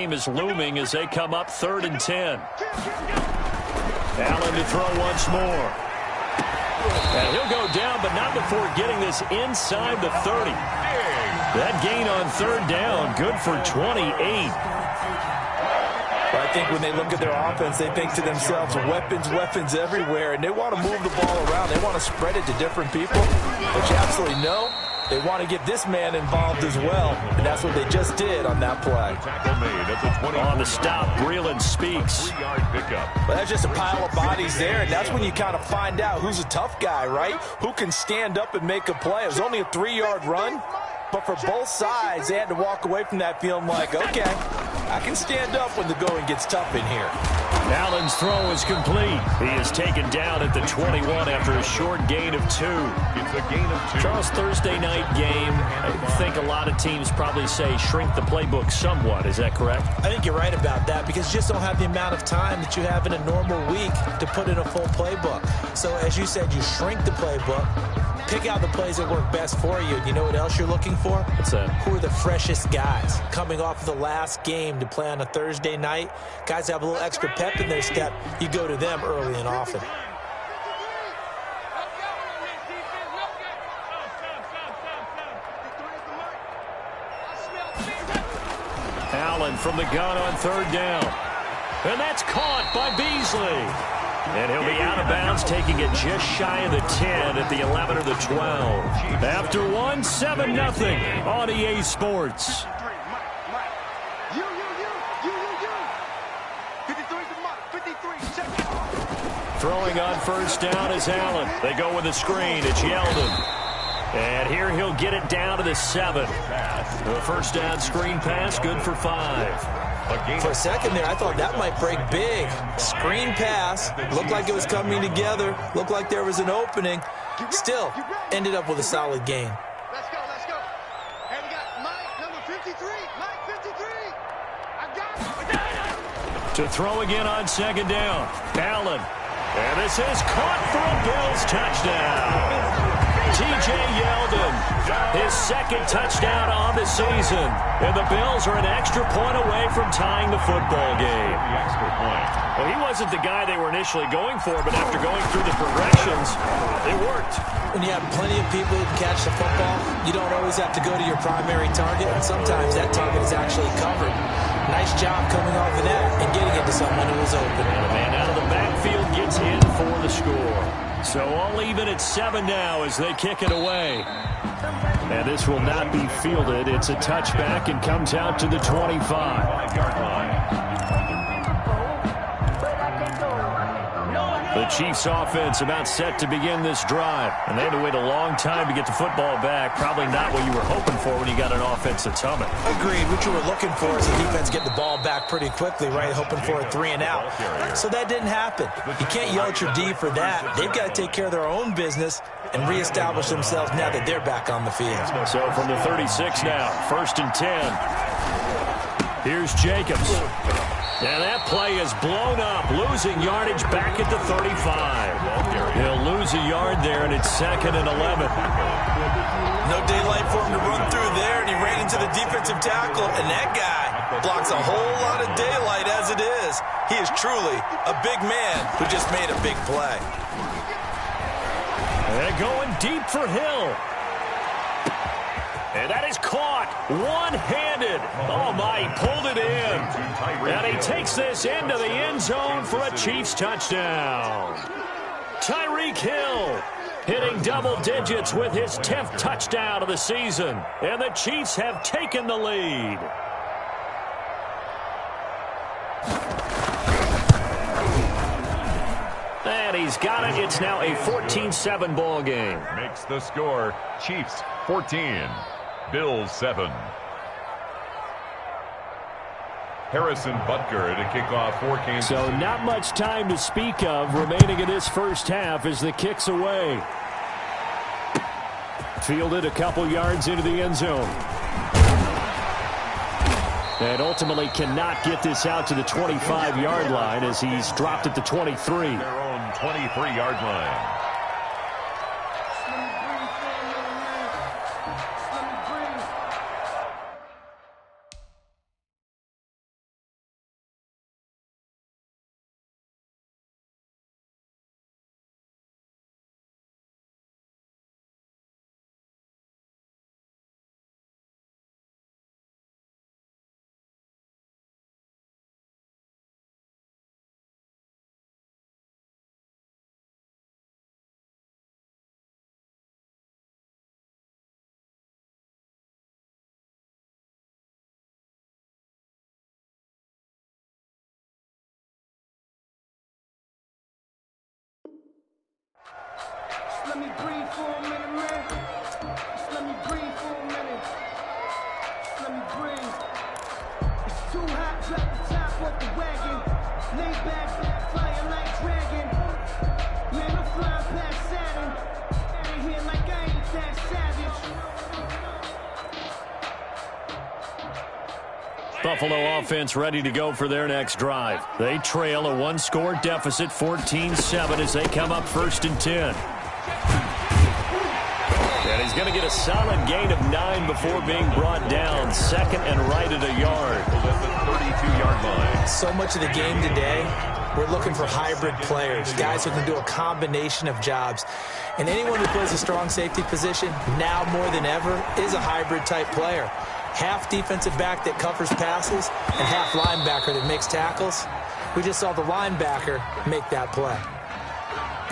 game is looming as they come up 3rd and 10. Allen to throw once more. And he'll go down, but not before getting this inside the 30. That gain on 3rd down, good for 28. I think when they look at their offense, they think to themselves, weapons everywhere, and they want to move the ball around. They want to spread it to different people, but you absolutely know they want to get this man involved as well, and that's what they just did on that play. On the stop, Breeland speaks. But that's just a pile of bodies there, and that's when you kind of find out who's a tough guy, right? Who can stand up and make a play. It was only a 3-yard run, but for both sides, they had to walk away from that feeling like, okay, I can stand up when the going gets tough in here. Allen's throw is complete. He is taken down at the 21 after a short gain of 2. It's a gain of 2. Charles, Thursday night game, I think a lot of teams probably say shrink the playbook somewhat. Is that correct? I think you're right about that because you just don't have the amount of time that you have in a normal week to put in a full playbook. So as you said, you shrink the playbook, pick out the plays that work best for you. And you know what else you're looking for? What's that? Who are the freshest guys coming off of the last game to play on a Thursday night? Guys have a little extra pep in their step. You go to them early and often. Allen from the gun on 3rd down. And that's caught by Beasley. And he'll be out of bounds, taking it just shy of the 10 at the 11 or the 12. After 1, 7-0 on EA Sports. Throwing on 1st down is Allen. They go with a screen. It's Yeldon. And here he'll get it down to the 7. The 1st down screen pass, good for 5. For a second there, I thought that might break big. Screen pass. Looked like it was coming together. Looked like there was an opening. Still, ended up with a solid gain. Let's go, let's go. And we got Mike, number 53. Mike, 53. I got it. To throw again on 2nd down. Allen. And this is caught for a Bills touchdown. T.J. Yeldon, his 2nd touchdown on the season. And the Bills are an extra point away from tying the football game. Well, he wasn't the guy they were initially going for, but after going through the progressions, it worked. When you have plenty of people who can catch the football, you don't always have to go to your primary target, and sometimes that target is actually covered. Nice job coming off of that and getting it to someone who was open. And a man out of the backfield gets in for the score. So all even at 7 now as they kick it away. And this will not be fielded. It's a touchback and comes out to the 25-yard line. The Chiefs offense about set to begin this drive. And they had to wait a long time to get the football back. Probably not what you were hoping for when you got an offense that's humming. Agreed. What you were looking for is the defense get the ball back pretty quickly, right? Hoping for a 3 and out. So that didn't happen. You can't yell at your D for that. They've got to take care of their own business and reestablish themselves now that they're back on the field. So from the 36 now, 1st and 10. Here's Jacobs. And that play is blown up, losing yardage back at the 35. He'll lose a yard there, and it's 2nd and 11. No daylight for him to run through there, and he ran into the defensive tackle, and that guy blocks a whole lot of daylight as it is. He is truly a big man who just made a big play. They're going deep for Hill. And that is caught one-handed. Oh, my, he pulled it in. And he takes this into the end zone for a Chiefs touchdown. Tyreek Hill hitting double digits with his 10th touchdown of the season. And the Chiefs have taken the lead. And he's got it. It's now a 14-7 ball game. Makes the score Chiefs 14. Bills 7. Harrison Butker to kick off for Kansas City. So not much time to speak of remaining in this first half as the kick's away. Fielded a couple yards into the end zone. And ultimately cannot get this out to the 25-yard line as he's dropped at the 23. Their own 23-yard line. let me breathe for a minute, man. Just let me breathe for a minute. Just let me breathe. It's too hot, drop the top off the wagon. Lay back, flying like dragon. Man, I'm flying past Saturn. Out of here like I ain't that savage. Buffalo offense ready to go for their next drive. They trail a one-score deficit, 14-7, as they come up 1st and 10. And he's going to get a solid gain of 9 before being brought down. 2nd and right at a yard. At the 32-yard line. So much of the game today, we're looking for hybrid players, guys who can do a combination of jobs. And anyone who plays a strong safety position, now more than ever, is a hybrid-type player. Half defensive back that covers passes and half linebacker that makes tackles. We just saw the linebacker make that play.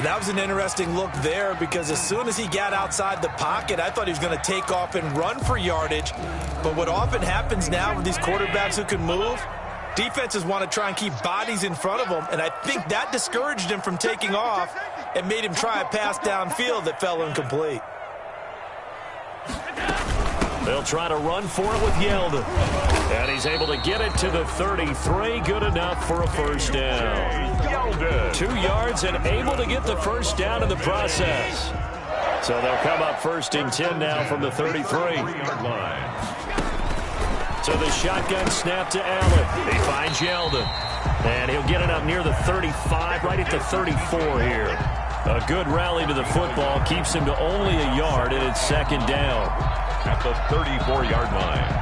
That was an interesting look there because as soon as he got outside the pocket, I thought he was going to take off and run for yardage. But what often happens now with these quarterbacks who can move, defenses want to try and keep bodies in front of them, and I think that discouraged him from taking off and made him try a pass downfield that fell incomplete. They'll try to run for it with Yeldon. And he's able to get it to the 33. Good enough for a first down. 2 yards and able to get the first down in the process. So they'll come up 1st and 10 now from the 33. So the shotgun snap to Allen. He finds Yeldon. And he'll get it up near the 35, right at the 34 here. A good rally to the football keeps him to only a yard, and it's 2nd down. At the 34-yard line.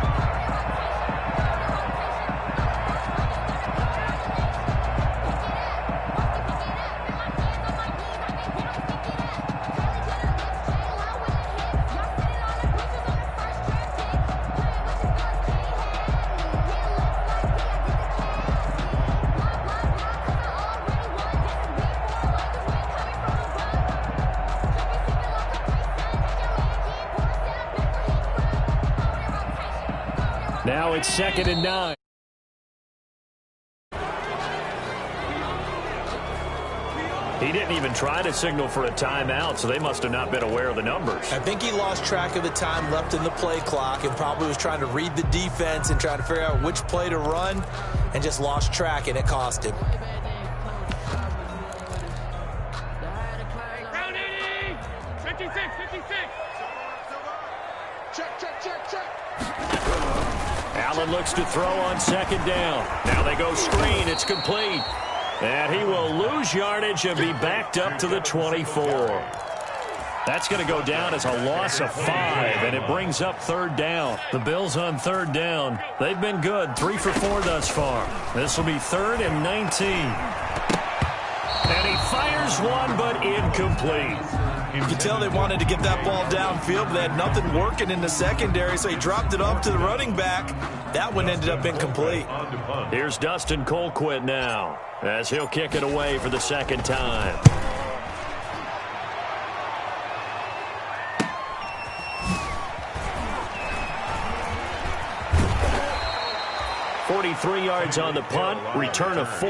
Now it's 2nd and 9. He didn't even try to signal for a timeout, so they must have not been aware of the numbers. I think he lost track of the time left in the play clock and probably was trying to read the defense and trying to figure out which play to run and just lost track, and it cost him. Round 80! 56, 56! Check, check, check, check! Allen looks to throw on 2nd down. Now they go screen. It's complete. And he will lose yardage and be backed up to the 24. That's going to go down as a loss of 5, and it brings up 3rd down. The Bills on 3rd down. They've been good, 3 for 4 thus far. This will be 3rd and 19. And he fires one, but incomplete. You can tell they wanted to get that ball downfield, but they had nothing working in the secondary, so he dropped it off to the running back. That one ended up incomplete. Here's Dustin Colquitt now, as he'll kick it away for the 2nd time. .43 yards on the punt, return of 4,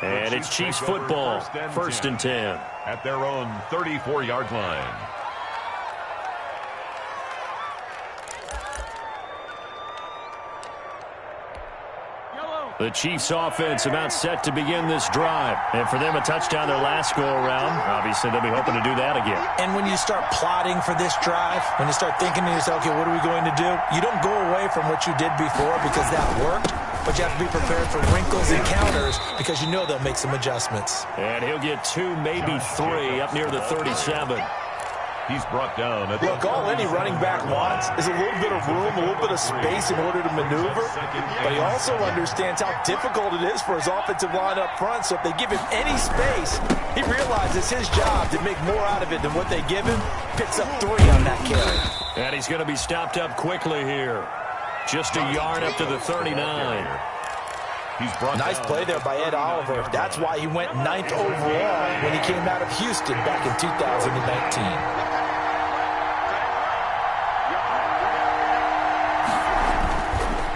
and it's Chiefs football, 1st and 10. At their own 34-yard line. The Chiefs offense about set to begin this drive. And for them, a touchdown their last go-around. Obviously, they'll be hoping to do that again. And when you start plotting for this drive, when you start thinking to yourself, okay, what are we going to do? You don't go away from what you did before because that worked, but you have to be prepared for wrinkles and counters because you know they'll make some adjustments. And he'll get 2, maybe 3 up near the 37. He's brought down. Look, all any running back wants is a little bit of room, a little bit of space in order to maneuver. But he also understands how difficult it is for his offensive line up front. So if they give him any space, he realizes his job to make more out of it than what they give him. Picks up 3 on that carry. And he's going to be stopped up quickly here. Just a yard up to the 39. Nice play there by Ed Oliver. That's why he went 9th overall when he came out of Houston back in 2019.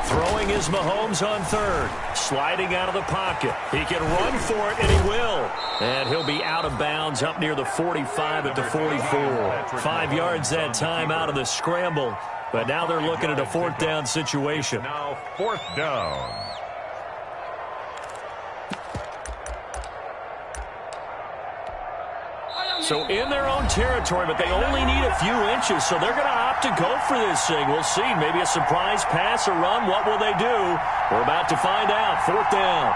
Throwing Throwing is Mahomes on third. Sliding out of the pocket. He can run for it, and he will. And he'll be out of bounds up near the 45 at the 44. 5 yards that time out of the scramble. But now they're looking at a fourth down situation. Now fourth down. So in their own territory, but they only need a few inches, so they're going to opt to go for this thing. We'll see. Maybe a surprise pass or run. What will they do? We're about to find out. Fourth down.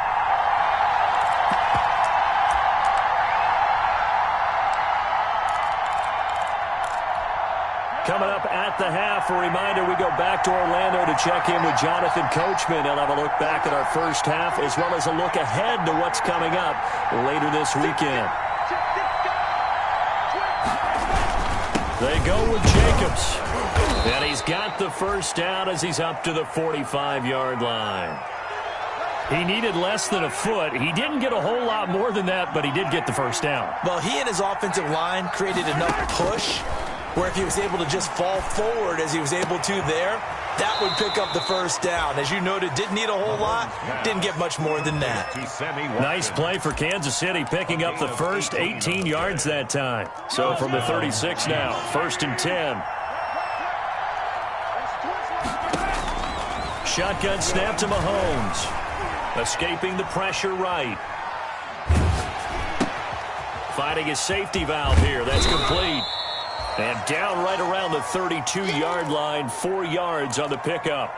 Coming up at the half, a reminder, we go back to Orlando to check in with Jonathan Coachman. He'll have a look back at our first half as well as a look ahead to what's coming up later this weekend. They go with Jacobs. And he's got the first down as he's up to the 45-yard line. He needed less than a foot. He didn't get a whole lot more than that, but he did get the first down. Well, he and his offensive line created enough push where if he was able to just fall forward as he was able to there, that would pick up the first down. As you noted, didn't need a whole lot, didn't get much more than that. Nice play for Kansas City, picking up the first 18 yards that time. So from the 36 now, 1st and 10. Shotgun snap to Mahomes. Escaping the pressure right. Finding his safety valve here. That's complete. And down right around the 32-yard line, 4 yards on the pickup.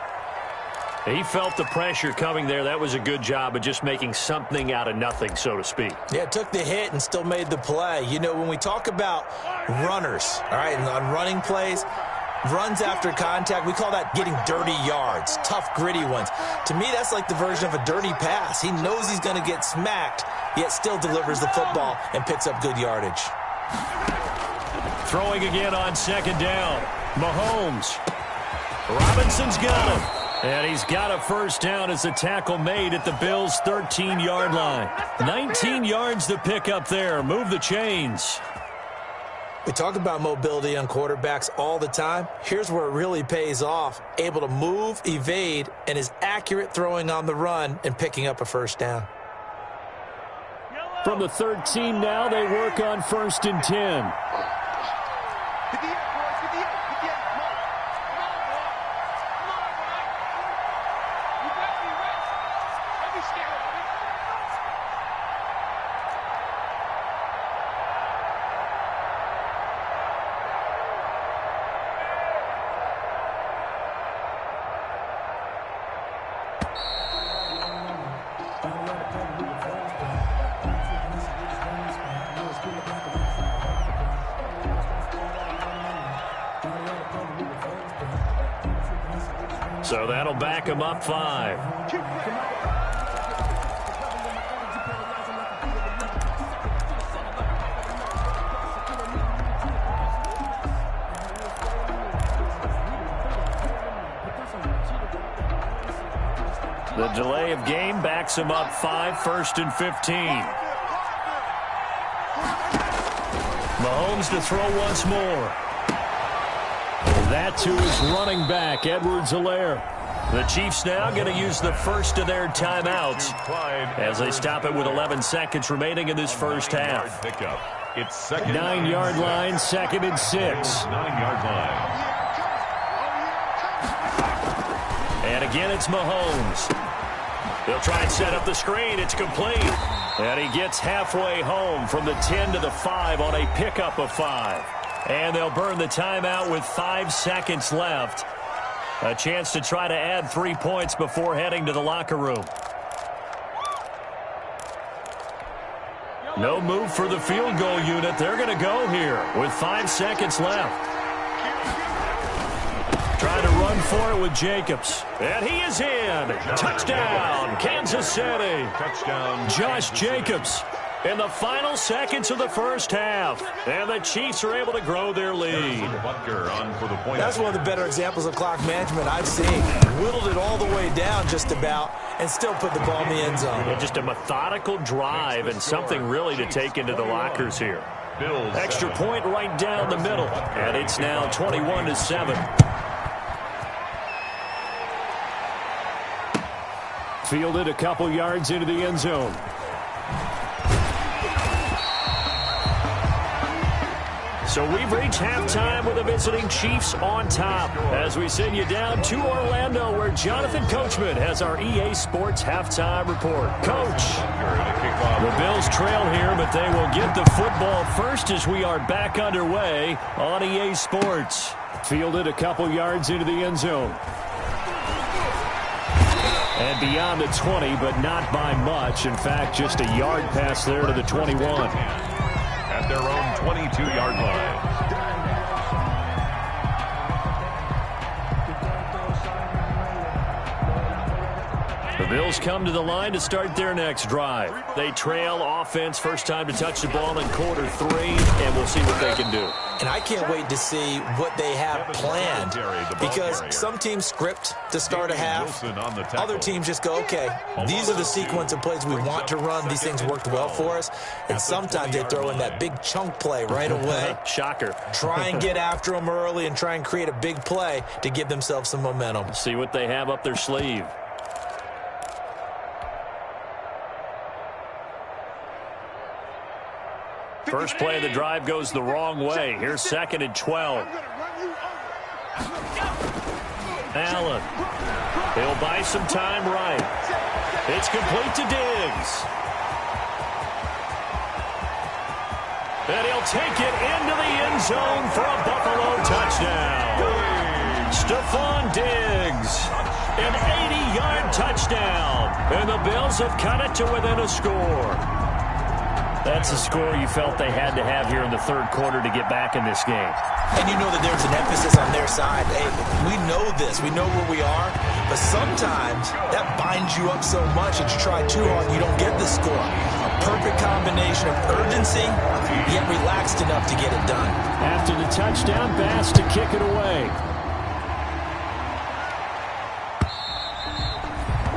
He felt the pressure coming there. That was a good job of just making something out of nothing, so to speak. Yeah, took the hit and still made the play. You know, when we talk about runners, all right, and on running plays, runs after contact, we call that getting dirty yards, tough, gritty ones. To me, that's like the version of a dirty pass. He knows he's going to get smacked, yet still delivers the football and picks up good yardage. Throwing again on second down. Mahomes. Robinson's got him. And he's got a first down as the tackle made at the Bills' 13-yard line. 19 yards to pick up there. Move the chains. We talk about mobility on quarterbacks all the time. Here's where it really pays off. Able to move, evade, and is accurate throwing on the run and picking up a first down. From the 13 now, they work on 1st and 10. So that'll back him up 5. The delay of game backs him up 5, 1st and 15. Mahomes to throw once more. That to his running back, Edwards-Helaire. The Chiefs now going to use the first of their timeouts as they stop it with 11 seconds remaining in this first half. It's 9-yard line, 2nd and 6. 9-yard line. And again, it's Mahomes. They'll try and set up the screen. It's complete. And he gets halfway home from the 10 to the 5 on a pickup of 5. And they'll burn the timeout with 5 seconds left. A chance to try to add 3 points before heading to the locker room. No move for the field goal unit. They're going to go here with 5 seconds left. Trying to run for it with Jacobs. And he is in. Touchdown, Kansas City. Touchdown. Josh Jacobs in the final seconds of the first half. And the Chiefs are able to grow their lead. That's one of the better examples of clock management I've seen. Whittled it all the way down just about and still put the ball in the end zone. Yeah, just a methodical drive and something really to take into the lockers here. Extra point right down the middle. And it's now 21-7. Fielded a couple yards into the end zone. So we've reached halftime with the visiting Chiefs on top as we send you down to Orlando where Jonathan Coachman has our EA Sports halftime report. Coach, the Bills trail here, but they will get the football first as we are back underway on EA Sports. Fielded a couple yards into the end zone. And beyond the 20, but not by much. In fact, just a yard pass there to the 21. At their own 22-yard line. The Bills come to the line to start their next drive. They trail offense, first time to touch the ball in quarter 3, and we'll see what they can do. And I can't wait to see what they have planned because some teams script to start a half. Other teams just go, okay, these are the sequence of plays we want to run. These things worked well for us. And sometimes they throw in that big chunk play right away. Shocker. Try and get after them early and try and create a big play to give themselves some momentum. See what they have up their sleeve. First play of the drive goes the wrong way. Here's 2nd and 12. Allen. He'll buy some time right. It's complete to Diggs. And he'll take it into the end zone for a Buffalo touchdown. Stephon Diggs. An 80-yard touchdown. And the Bills have cut it to within a score. That's a score you felt they had to have here in the third quarter to get back in this game. And you know that there's an emphasis on their side. Hey, we know this. We know where we are. But sometimes that binds you up so much that you try too hard and you don't get the score. A perfect combination of urgency, yet relaxed enough to get it done. After the touchdown, Bass to kick it away.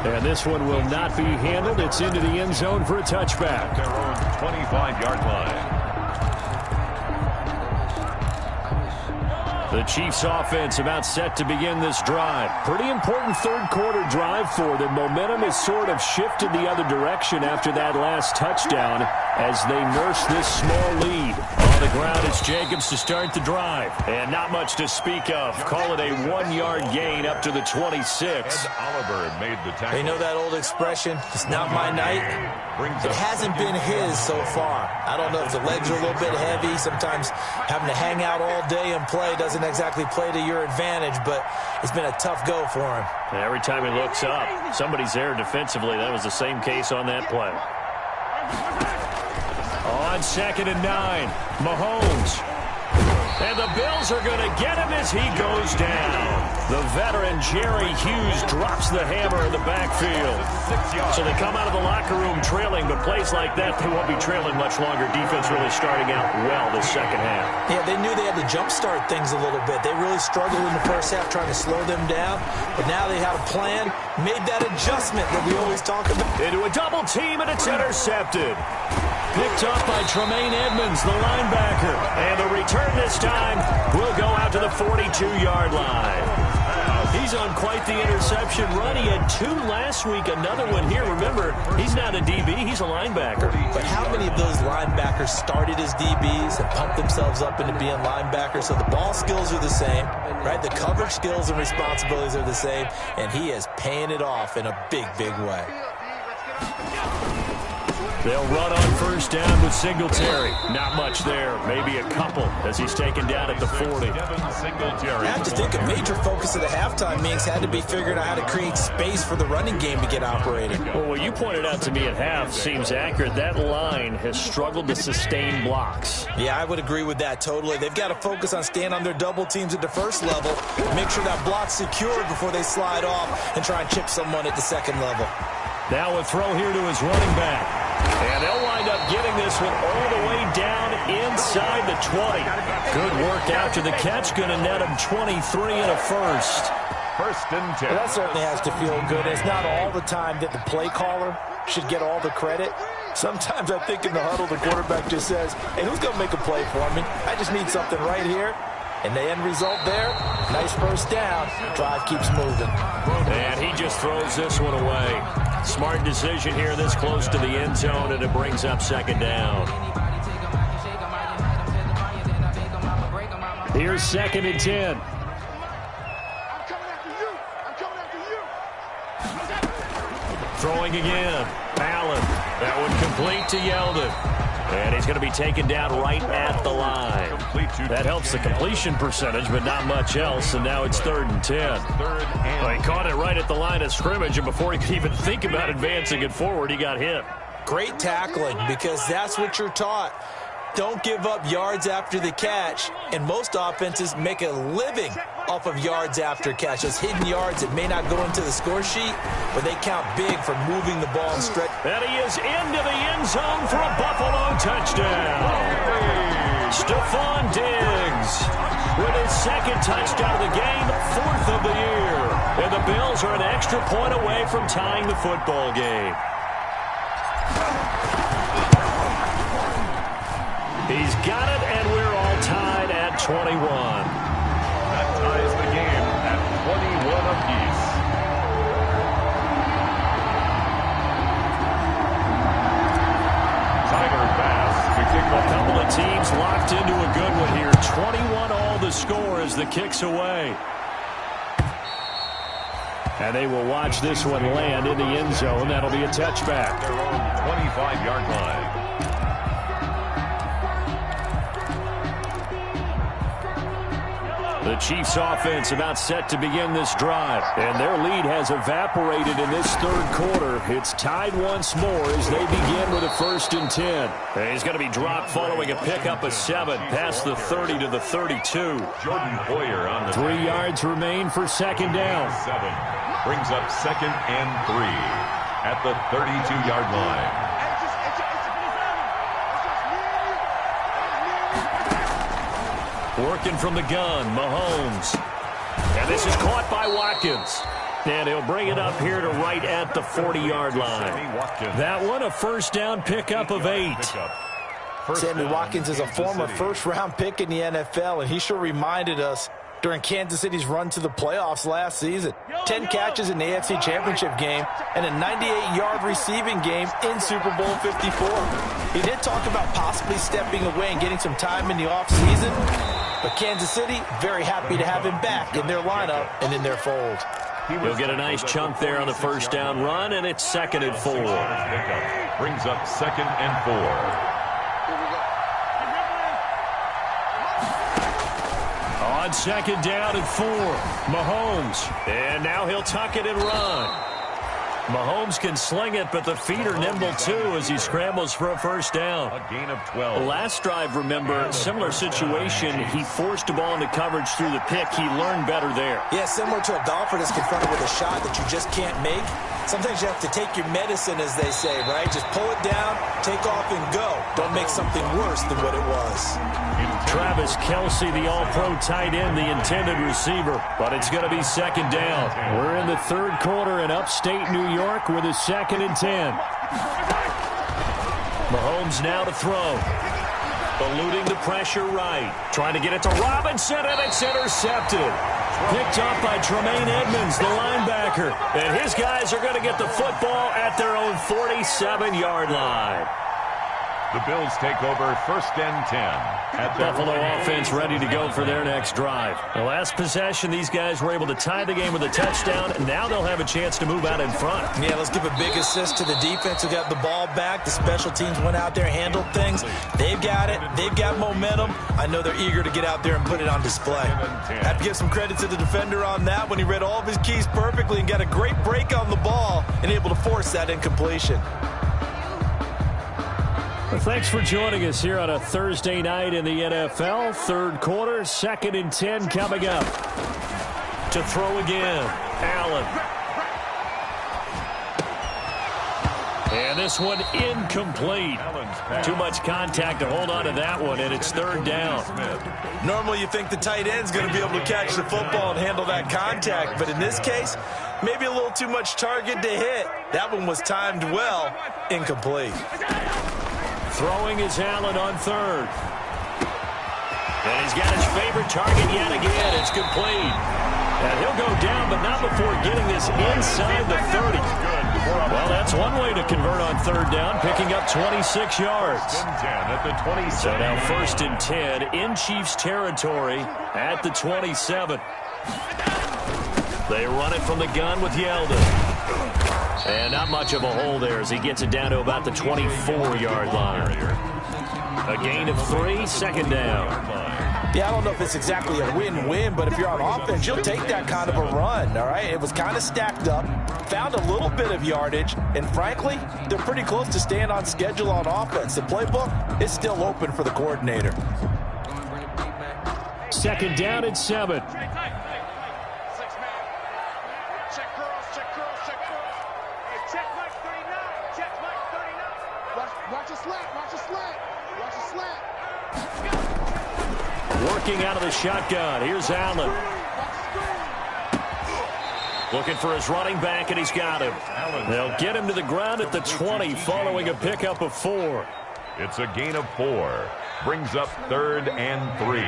And this one will not be handled. It's into the end zone for a touchback. Their own 25-yard line. The Chiefs offense about set to begin this drive. Pretty important third quarter drive for them. Momentum has sort of shifted the other direction after that last touchdown as they nurse this small lead. On the ground, it's Jacobs to start the drive. And not much to speak of. Call it a 1-yard gain up to the 26. And Oliver made the tackle. You know that old expression, it's not my night? It hasn't been his so far. I don't know if the legs are a little bit heavy. Sometimes having to hang out all day and play doesn't exactly play to your advantage, but it's been a tough go for him. And every time he looks up, somebody's there defensively. That was the same case on that play. On 2nd and 9, Mahomes. And the Bills are going to get him as he goes down. The veteran Jerry Hughes drops the hammer in the backfield. So they come out of the locker room trailing, but plays like that, they won't be trailing much longer. Defense really starting out well this second half. Yeah, they knew they had to jumpstart things a little bit. They really struggled in the first half trying to slow them down, but now they had a plan, made that adjustment that we always talk about. Into a double team, and it's intercepted. Picked up by Tremaine Edmonds, the linebacker. And the return this time will go out to the 42-yard line. He's on quite the interception run. He had 2 last week, another one here. Remember, he's not a DB, he's a linebacker. But how many of those linebackers started as DBs and pumped themselves up into being linebackers? So the ball skills are the same, right? The coverage skills and responsibilities are the same, and he is paying it off in a big, big way. They'll run on first down with Singletary. Not much there. Maybe a couple as he's taken down at the 40. I have to think a major focus of the halftime meetings had to be figuring out how to create space for the running game to get operating. Well, what you pointed out to me at half seems accurate. That line has struggled to sustain blocks. Yeah, I would agree with that totally. They've got to focus on staying on their double teams at the first level, make sure that block's secured before they slide off and try and chip someone at the second level. Now a throw here to his running back. And they'll wind up getting this one all the way down inside the 20. Good work after the catch. Going to net him 23 and a first. 1st and 10. Well, that certainly has to feel good. It's not all the time that the play caller should get all the credit. Sometimes I think in the huddle, the quarterback just says, hey, who's going to make a play for me? I just need something right here. And the end result there, nice first down. Drive keeps moving. And he just throws this one away. Smart decision here this close to the end zone, and it brings up second down. Here's 2nd and 10. I'm coming after you. I'm coming after you. Throwing again. Allen. That one complete to Yeldon. And he's going to be taken down right at the line. That helps the completion percentage, but not much else. And now it's 3rd and 10. Well, he caught it right at the line of scrimmage, and before he could even think about advancing it forward, he got hit. Great tackling, because that's what you're taught. Don't give up yards after the catch, and most offenses make a living off of yards after catch. Those hidden yards that may not go into the score sheet, but they count big for moving the ball and stretch. And he is into the end zone for a Buffalo touchdown. Stephon Diggs with his 2nd touchdown of the game, 4th of the year. And the Bills are an extra point away from tying the football game. He's got it, and we're all tied at 21. That ties the game at 21 apiece. Tiger pass to kick A off. couple of teams locked into a good one here. 21 all the score as the kick's away. And they will watch this one land in the end zone. That'll be a touchback. Their own 25-yard line. The Chiefs offense about set to begin this drive, and their lead has evaporated in this 3rd quarter. It's tied once more as they begin with a 1st and 10. And he's going to be dropped following a pickup of 7 past the 30 to the 32. Jordan Boyer on the 3 yards remain for 2nd down. 7. Brings up 2nd and 3 at the 32-yard line. Working from the gun, Mahomes. And this is caught by Watkins. And he'll bring it up here to right at the 40-yard line. That one, a 1st down pickup of 8. Sammy Watkins is a former 1st-round pick in the NFL, and he sure reminded us during Kansas City's run to the playoffs last season. 10 catches in the AFC Championship game and a 98-yard receiving game in Super Bowl 54. He did talk about possibly stepping away and getting some time in the offseason, but Kansas City very happy to have him back in their lineup and in their fold. He'll get a nice chunk there on the 1st down run, and it's 2nd and 4. Brings up 2nd and 4. On 2nd down and 4, Mahomes. And now he'll tuck it and run. Mahomes can sling it, but the feet are nimble too as he scrambles for a 1st down. A gain of 12. Last drive, remember, similar situation. He forced the ball into coverage through the pick. He learned better there. Yeah, similar to a golfer that's confronted with a shot that you just can't make. Sometimes you have to take your medicine, as they say, right? Just pull it down, take off, and go. Don't make something worse than what it was. Travis Kelce, the all-pro tight end, the intended receiver. But it's going to be 2nd down. We're in the 3rd quarter in upstate New York with a 2nd and 10. Mahomes now to throw. Eluding the pressure right. Trying to get it to Robinson, and it's intercepted. Picked up by Tremaine Edmonds, the linebacker. And his guys are going to get the football at their own 47-yard line. The Bills take over 1st and 10. At Buffalo offense ready to go for their next drive. The last possession, these guys were able to tie the game with a touchdown, and now they'll have a chance to move out in front. Yeah, let's give a big assist to the defense who got the ball back. The special teams went out there, handled things. They've got it. They've got momentum. I know they're eager to get out there and put it on display. Have to give some credit to the defender on that when he read all of his keys perfectly and got a great break on the ball and able to force that incompletion. Well, thanks for joining us here on a Thursday night in the NFL. 3rd quarter, 2nd and 10 coming up. To throw again, Allen. And this one incomplete. Too much contact to hold on to that one, and it's 3rd down. Normally you think the tight end's going to be able to catch the football and handle that contact, but in this case, maybe a little too much target to hit. That one was timed well, incomplete. Throwing is Allen on 3rd. And he's got his favorite target yet again. It's complete. And he'll go down, but not before getting this inside the 30. Well, that's one way to convert on third down, picking up 26 yards. 10 at the 27. So now 1st and 10 in Chiefs territory at the 27. They run it from the gun with Yeldon. And not much of a hole there as he gets it down to about the 24-yard line. A gain of 3, 2nd down. Yeah, I don't know if it's exactly a win-win, but if you're on offense, you'll take that kind of a run, all right? It was kind of stacked up, found a little bit of yardage, and frankly, they're pretty close to staying on schedule on offense. The playbook is still open for the coordinator. 2nd down and 7. Check girls, check girls, check girls. Hey, check Mike 39. Check Mike 39. Watch a slant, watch a slant. Watch a slant. Working out of the shotgun. Here's Allen. Looking for his running back, and he's got him. They'll get him to the ground at the 20 following a pickup of 4. It's a gain of 4. Brings up 3rd and 3.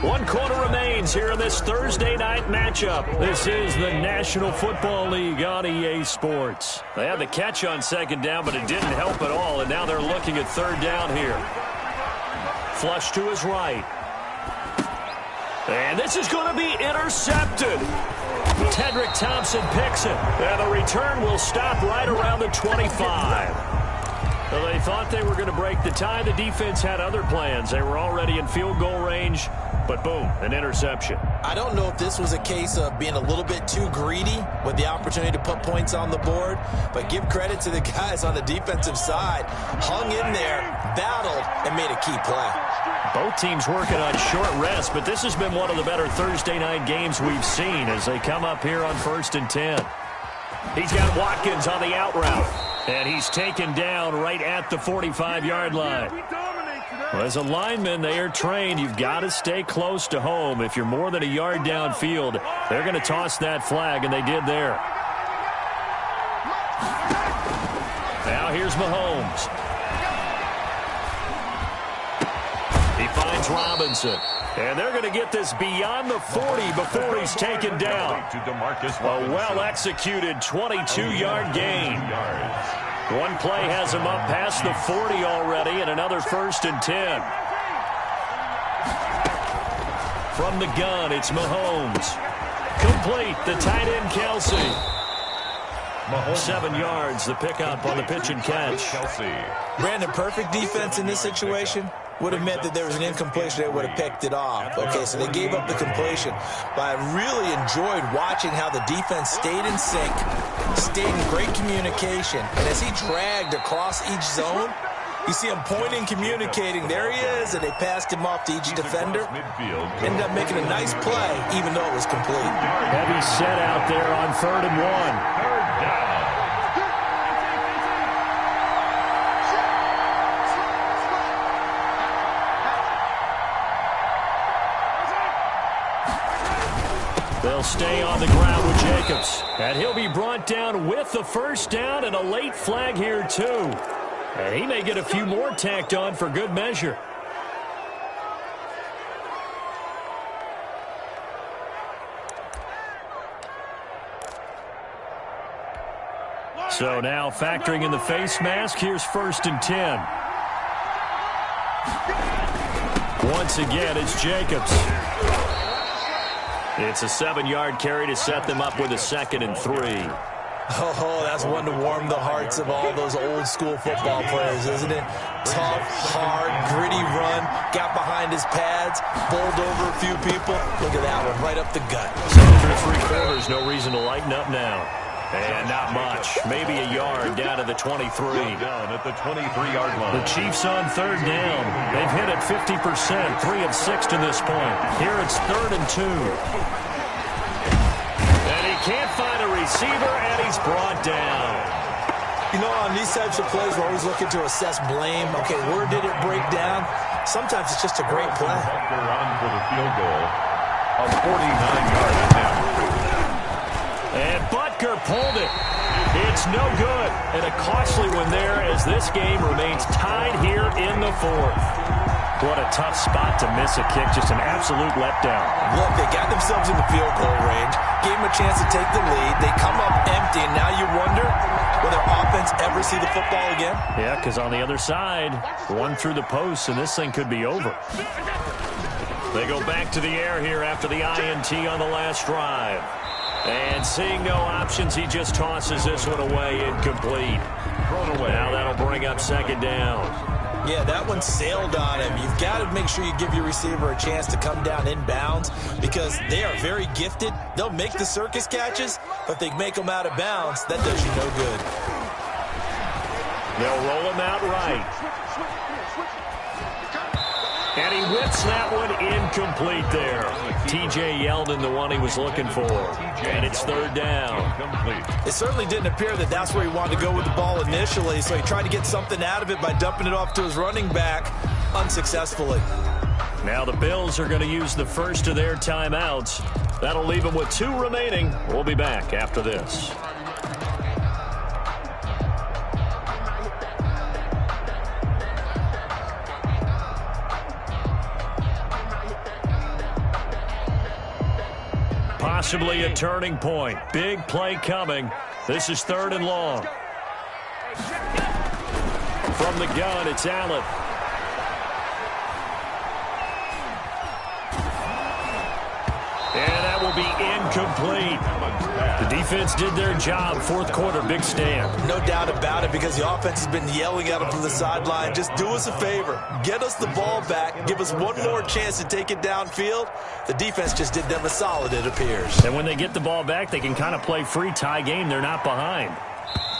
1 quarter remains here in this Thursday night matchup. This is the National Football League on EA Sports. They had the catch on 2nd down, but it didn't help at all, and now they're looking at 3rd down here. Flush to his right. And this is going to be intercepted. Tedrick Thompson picks it, and the return will stop right around the 25. Well, they thought they were going to break the tie. The defense had other plans. They were already in field goal range, but boom, an interception. I don't know if this was a case of being a little bit too greedy with the opportunity to put points on the board, but give credit to the guys on the defensive side. Hung in there, battled, and made a key play. Both teams working on short rest, but this has been one of the better Thursday night games we've seen as they come up here on 1st and 10. He's got Watkins on the out route, and he's taken down right at the 45-yard line. Well, as a lineman, they are trained. You've got to stay close to home. If you're more than a yard downfield, they're going to toss that flag, and they did there. Now here's Mahomes. He finds Robinson. And they're going to get this beyond the 40 before he's taken down. A well-executed 22-yard gain. One play has him up past the 40 already, and another 1st and 10. From the gun, it's Mahomes. Complete, the tight end, Kelsey. 7 yards, the pickup on the pitch and catch. Brandon, perfect defense in this situation would have meant that there was an incompletion. They would have picked it off. Okay, so they gave up the completion. But I really enjoyed watching how the defense stayed in sync, stayed in great communication. And as he dragged across each zone, you see him pointing, communicating. There he is, and they passed him off to each defender. Ended up making a nice play, even though it was complete. Heavy set out there on 3rd and 1. 3rd down. They'll stay on the ground with Jacobs. And he'll be brought down with the 1st down and a late flag here, too. And he may get a few more tacked on for good measure. So now factoring in the face mask, here's 1st and 10. Once again, it's Jacobs. It's a 7-yard carry to set them up with a 2nd and 3. Oh, that's one to warm the hearts of all those old-school football players, isn't it? Tough, hard, gritty run, got behind his pads, bowled over a few people. Look at that one, right up the gut. So through 3 quarters, no reason to lighten up now. And not much, maybe a yard down to the 23. Down at the 23-yard line. The Chiefs on 3rd down. They've hit it 50%, 3 of 6 to this point. Here it's 3rd and 2. And he can't find a receiver, and he's brought down. You know, on these types of plays, we're always looking to assess blame. Okay, where did it break down? Sometimes it's just a great play. They're on for the field goal. A 49-yard attempt. And Butker pulled it. It's no good. And a costly one there as this game remains tied here in the 4th. What a tough spot to miss a kick. Just an absolute letdown. Look, they got themselves in the field goal range, gave them a chance to take the lead. They come up empty, and now you wonder, will their offense ever see the football again? Yeah, because on the other side, one through the post, and this thing could be over. They go back to the air here after the INT on the last drive. And seeing no options, he just tosses this one away, incomplete. Thrown away. Now that'll bring up second down. Yeah, that one sailed on him. You've got to make sure you give your receiver a chance to come down inbounds because they are very gifted. They'll make the circus catches, but if they make them out of bounds, that does you no good. They'll roll him out right. And he whips that one incomplete there. T.J. Yeldon, the one he was looking for. And it's third down. It certainly didn't appear that that's where he wanted to go with the ball initially, so he tried to get something out of it by dumping it off to his running back unsuccessfully. Now the Bills are going to use the first of their timeouts. That'll leave them with 2 remaining. We'll be back after this. Possibly a turning point. Big play coming. This is 3rd and long. From the gun, it's Allen. And that will be incomplete. The defense did their job. 4th quarter, big stand. No doubt about it because the offense has been yelling at them from the sideline. Just do us a favor. Get us the ball back. Give us one more chance to take it downfield. The defense just did them a solid, it appears. And when they get the ball back, they can kind of play free tie game. They're not behind.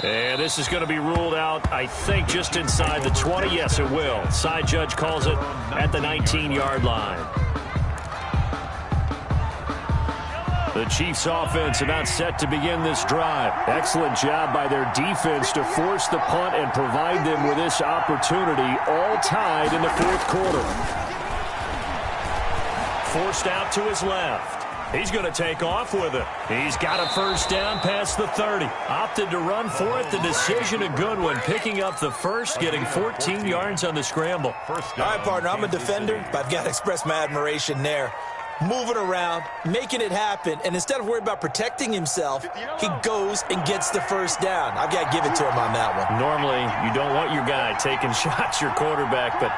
And this is going to be ruled out, I think, just inside the 20. Yes, it will. Side judge calls it at the 19-yard line. The Chiefs offense about set to begin this drive. Excellent job by their defense to force the punt and provide them with this opportunity, all tied in the 4th quarter. Forced out to his left. He's going to take off with it. He's got a first down past the 30. Opted to run for it. The decision a good one. Picking up the first, getting 14 yards on the scramble. All right, partner, I'm a defender, but I've got to express my admiration there. Moving around, making it happen, and instead of worrying about protecting himself, he goes and gets the first down. I've got to give it to him on that one. Normally, you don't want your guy taking shots, your quarterback, but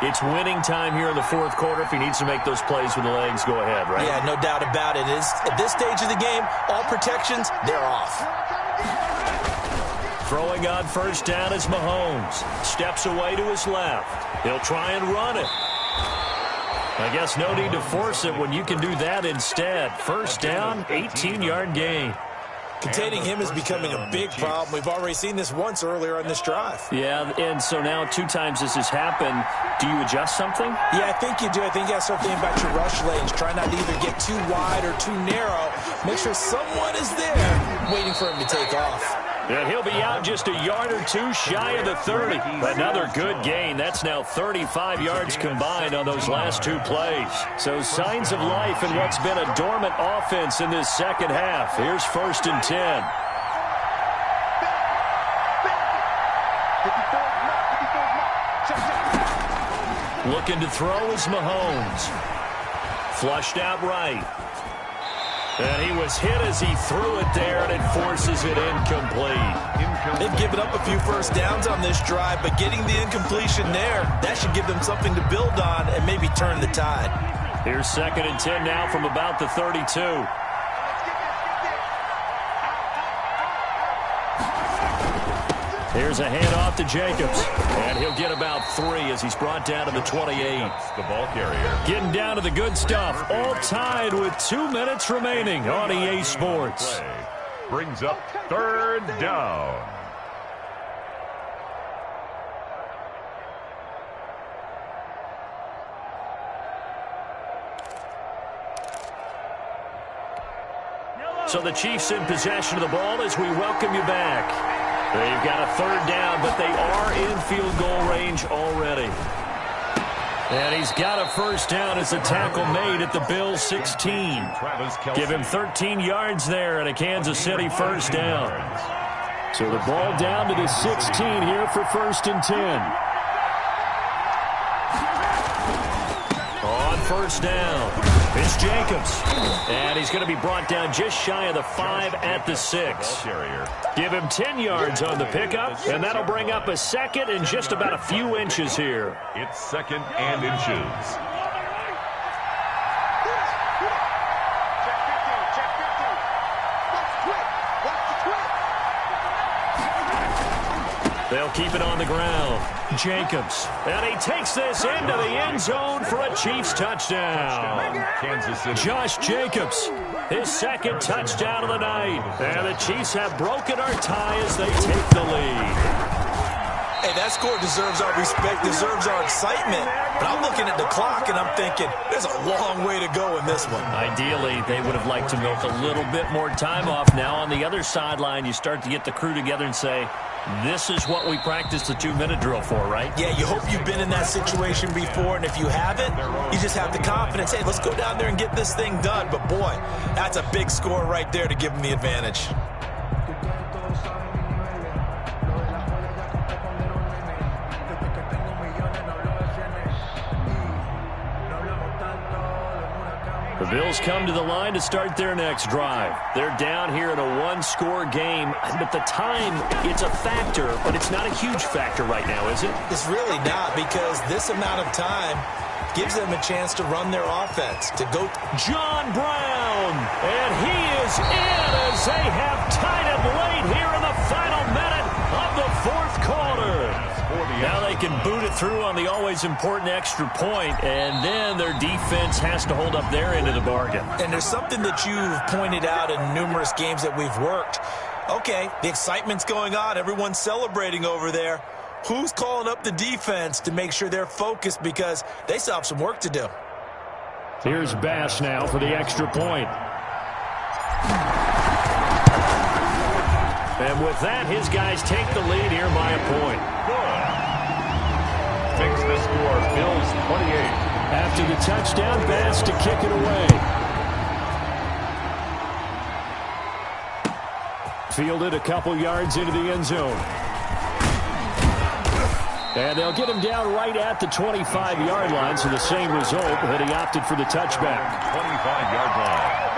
it's winning time here in the 4th quarter. If he needs to make those plays with the legs, go ahead, right? Yeah, no doubt about it. At this stage of the game, all protections, they're off. Throwing on first down is Mahomes. Steps away to his left. He'll try and run it. I guess no need to force it when you can do that instead. First down, 18-yard gain. Containing him is becoming a big problem. We've already seen this once earlier on this drive. Yeah, and so now 2 times this has happened. Do you adjust something? Yeah, I think you do. I think you got to start thinking about your rush lanes. Try not to either get too wide or too narrow. Make sure someone is there waiting for him to take off. And he'll be out just a yard or 2 shy of the 30. Another good gain. That's now 35 yards combined on those last 2 plays. So signs of life in what's been a dormant offense in this second half. Here's 1st and 10. Looking to throw is Mahomes. Flushed out right. And he was hit as he threw it there, and it forces it incomplete. They've given up a few first downs on this drive, but getting the incompletion there, that should give them something to build on and maybe turn the tide. Here's 2nd and 10 now from about the 32. Here's a handoff to Jacobs. And he'll get about 3 as he's brought down to the 28. The ball carrier. Getting down to the good stuff. All tied with 2 minutes remaining on EA Sports. Brings up 3rd down. So the Chiefs in possession of the ball as we welcome you back. They've got a 3rd down, but they are in field goal range already. And he's got a first down as a tackle made at the Bills' 16. Give him 13 yards there and a Kansas City first down. So the ball down to the 16 here for 1st and 10. first down. It's Jacobs. And he's going to be brought down just shy of the 5 at the 6. Give him 10 yards on the pickup, and that'll bring up a second and just about a few inches here. It's second and inches. They'll keep it on the ground. Jacobs. And he takes this into the end zone for a Chiefs touchdown. Kansas City. Josh Jacobs, his second touchdown of the night. And the Chiefs have broken our tie as they take the lead. Hey, that score deserves our respect, deserves our excitement. But I'm looking at the clock, and I'm thinking, there's a long way to go in this one. Ideally, they would have liked to milk a little bit more time off. Now on the other sideline, you start to get the crew together and say, this is what we practiced the 2-minute drill for, right? Yeah, you hope you've been in that situation before, and if you haven't, you just have the confidence, hey, let's go down there and get this thing done. But, boy, that's a big score right there to give them the advantage. The Bills come to the line to start their next drive. They're down here in a one-score game. But the time, it's a factor, but it's not a huge factor right now, is it? It's really not, because this amount of time gives them a chance to run their offense, to go. John Brown, and he is in as they have tied it late here in the final minute of the fourth quarter. Now they can boot it through on the always important extra point, and then their defense has to hold up their end of the bargain. And there's something that you've pointed out in numerous games that we've worked. Okay, the excitement's going on. Everyone's celebrating over there. Who's calling up the defense to make sure they're focused, because they still have some work to do? Here's Bass now for the extra point. And with that, his guys take the lead here by a point. Makes the score Bills 28. After the touchdown, Bass to kick it away. Fielded a couple yards into the end zone. And they'll get him down right at the 25-yard line, so the same result that he opted for the touchback. 25-yard line.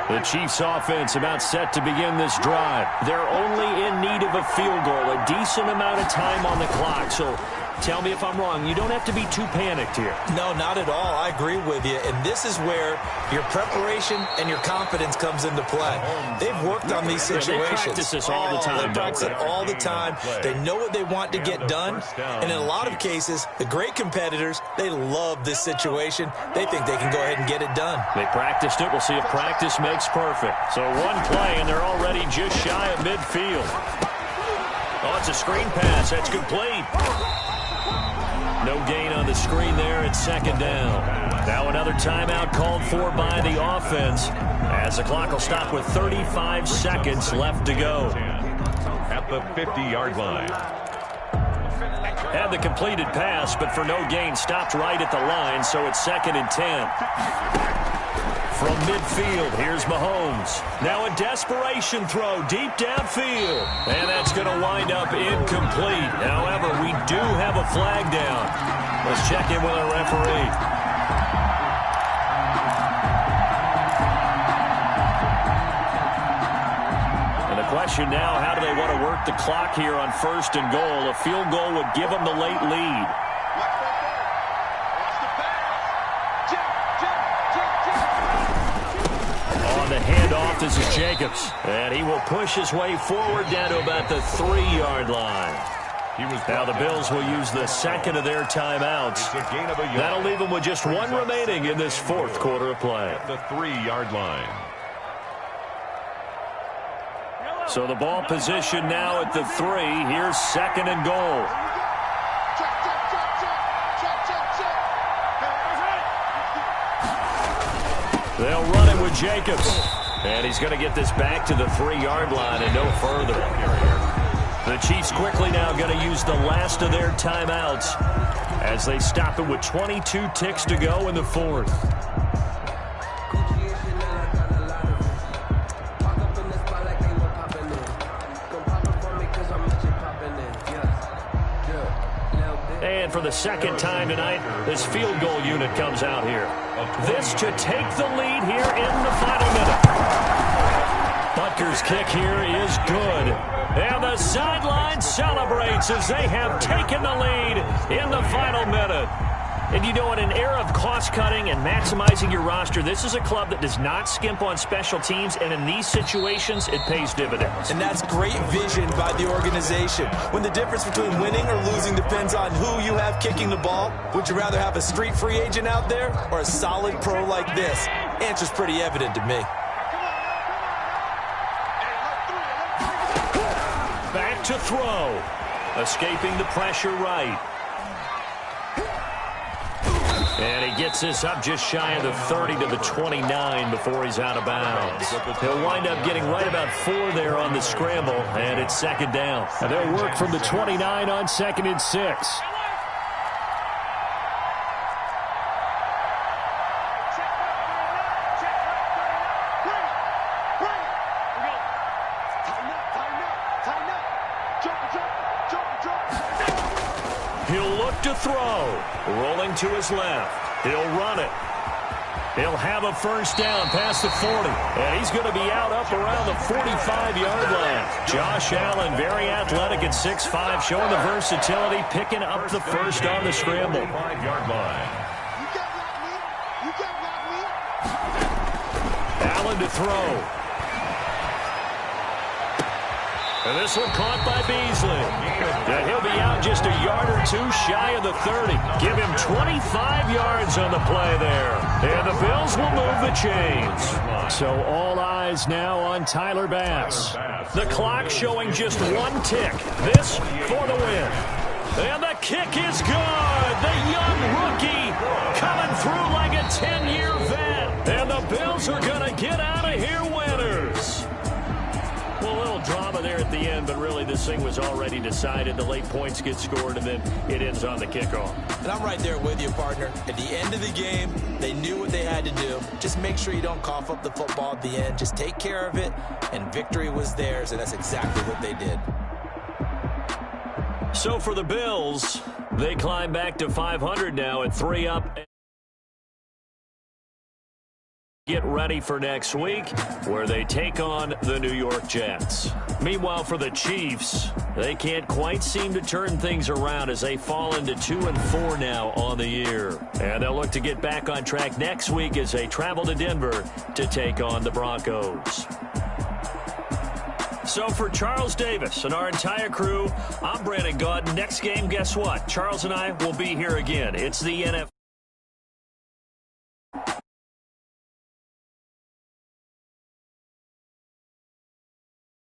The Chiefs offense about set to begin this drive. They're only in need of a field goal, a decent amount of time on the clock. So tell me if I'm wrong. You don't have to be too panicked here. No, not at all. I agree with you. And this is where your preparation and your confidence comes into play. They've worked on these situations. They practice this all the time. They practice it all the time. They know what they want to get done. And in a lot of cases, the great competitors, they love this situation. They think they can go ahead and get it done. They practiced it. We'll see if practice makes perfect. So one play, and they're already just shy of midfield. Oh, it's a screen pass. That's complete. No gain on the screen there. It's second down. Now another timeout called for by the offense, as the clock will stop with 35 seconds left to go. At the 50-yard line. Had the completed pass, but for no gain, stopped right at the line, so it's second and 10. From midfield, here's Mahomes. Now a desperation throw deep downfield. And that's going to wind up incomplete. However, we do have a flag down. Let's check in with our referee. And the question now, how do they want to work the clock here on first and goal? A field goal would give them the late lead. The handoff, this is Jacobs, and he will push his way forward down to about the 3-yard line. Now the Bills will use the second of their timeouts. That'll leave them with just one remaining in this fourth quarter of play. At the 3-yard line. So the ball position now at the 3. Here's second and goal. They'll run it with Jacobs. And he's going to get this back to the 3-yard line and no further. The Chiefs quickly now going to use the last of their timeouts as they stop it with 22 ticks to go in the fourth. And for the second time tonight, this field goal unit comes out here. This to take the lead here in the final minute. Butker's kick here is good. And the sideline celebrates as they have taken the lead in the final minute. And you know, in an era of cost-cutting and maximizing your roster, this is a club that does not skimp on special teams, and in these situations, it pays dividends. And that's great vision by the organization. When the difference between winning or losing depends on who you have kicking the ball, would you rather have a street free agent out there or a solid pro like this? Answer's pretty evident to me. Back to throw. Escaping the pressure right. And he gets this up just shy of the 30 to the 29 before he's out of bounds. He'll wind up getting right about 4 there on the scramble, and it's second down. And they'll work from the 29 on 2nd and 6. He'll look to throw. Rolling to his left. He'll run it. He'll have a first down past the 40. And he's going to be out up around the 45-yard line. Josh Allen, very athletic at 6'5", showing the versatility, picking up the first on the scramble. 5-yard line. Allen to throw. And this one caught by Beasley. And he'll be out just a yard or 2 shy of the 30. Give him 25 yards on the play there. And the Bills will move the chains. So all eyes now on Tyler Bass. The clock showing just 1 tick. This for the win. And the kick is good. The young rookie coming through like a 10-year vet. And the Bills are going to get out of here winners. Well, a little drama there at the end, but really this thing was already decided. The late points get scored, and then it ends on the kickoff. And I'm right there with you, partner. At the end of the game, they knew what they had to do. Just make sure you don't cough up the football at the end. Just take care of it, and victory was theirs, and that's exactly what they did. So for the Bills, they climb back to 500 now at 3 up. Get ready for next week, where they take on the New York Jets. Meanwhile, for the Chiefs, they can't quite seem to turn things around as they fall into 2-4 now on the year. And they'll look to get back on track next week as they travel to Denver to take on the Broncos. So for Charles Davis and our entire crew, I'm Brandon Gaudin. Next game, guess what? Charles and I will be here again. It's the NFL.